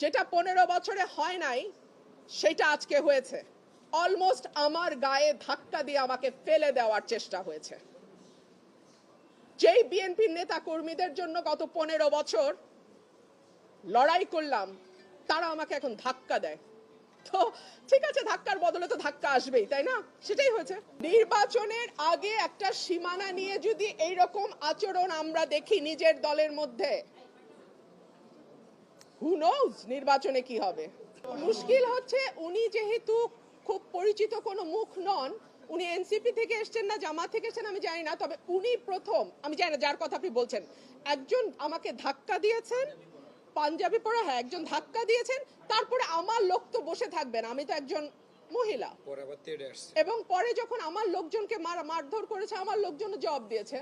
যেটা 15 বছরে হয় নাই সেটা আজকে হয়েছে। অলমোস্ট আমার গায়ে ধাক্কা দিয়ে আমাকে ফেলে দেওয়ার চেষ্টা হয়েছে। যেই বিএনপির নেতা কর্মীদের জন্য গত 15 বছর লড়াই করলাম, তারা আমাকে এখন ধাক্কা দেয়। তো ঠিক আছে, ধাক্কার বদলে তো ধাক্কা আসবেই, তাই না? সেটাই হয়েছে। নির্বাচনের আগে একটা সীমানা নিয়ে যদি এইরকম আচরণ আমরা দেখি নিজের দলের মধ্যে, হু নোজ নির্বাচনে কি হবে। মুশকিল হচ্ছে উনি যেহেতু খুব পরিচিত কোনো মুখ নন, উনি এনসিপি থেকে এসেছেন না জামাত থেকে এসেছেন আমি জানি না, তবে উনি প্রথম, আমি জানি না যার কথা আপনি বলছেন, একজন আমাকে ধাক্কা দিয়েছেন, পাঞ্জাবি পরা, হ্যাঁ একজন ধাক্কা দিয়েছেন, তারপরে আমার লোক তো বসে থাকবেন, আমি তো একজন মহিলা, এবং পরে যখন আমার লোকজনকে মারধর করেছে আমার লোকজন জবাব দিয়েছে।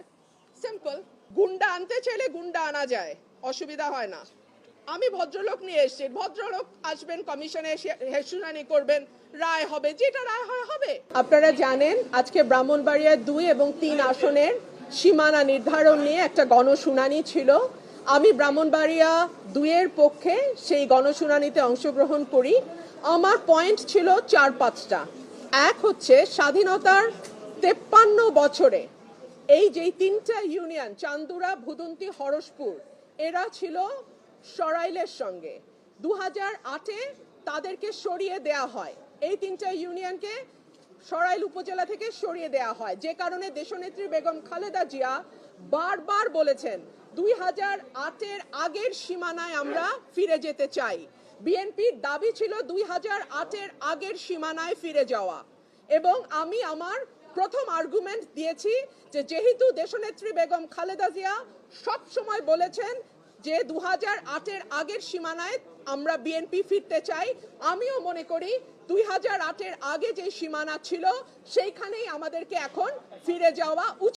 সিম্পল। গুন্ডা আনতে চাইলে গুন্ডা আনা যায়, অসুবিধা হয় না। আমি ভদ্রলোক নিয়ে এসেছি, ভদ্রলোক আসবেন, কমিশনে শুনানি করবেন, রায় হবে, যেটা রায় হয় হবে। আপনারা জানেন আজকে ব্রাহ্মণবাড়িয়ার 2 এবং 3 আসনের সীমানা নির্ধারণ নিয়ে একটা গণশুনানি ছিল। আমি ব্রাহ্মণবাড়িয়া 2 এর পক্ষে সেই গণশুনানিতে অংশগ্রহণ করি। আমার পয়েন্ট ছিল 4-5টা। এক হচ্ছে স্বাধীনতার 53 বছরে এই যে 3টা ইউনিয়ন, চান্দুরা, ভুদন্তি, হরসপুর, এরা ছিল সরাইলের সঙ্গে। 2008-এ তাদেরকে সরিয়ে দেয়া হয়, এই 3টা ইউনিয়নকে সরাইল উপজেলা থেকে সরিয়ে দেয়া হয়, যে কারণে দেশনেত্রী বেগম খালেদা জিয়া বারবার বলেছেন 2008-এর আগের সীমানায় আমরা ফিরে যেতে চাই। বিএনপির দাবি ছিল 2008-এর আগের সীমানায় ফিরে যাওয়া, এবং আমি আমার প্রথম আর্গুমেন্ট দিয়েছি যে যেহেতু দেশনেত্রী বেগম খালেদা জিয়া সব সময় বলেছেন যে 2008-এর আগের সীমানায় আমরা বিএনপি ফিরতে চাই, আমিও মনে করি 2008-এর আগে যে সীমানা ছিল সেইখানেই আমাদেরকে এখন ফিরে যাওয়া উচিত।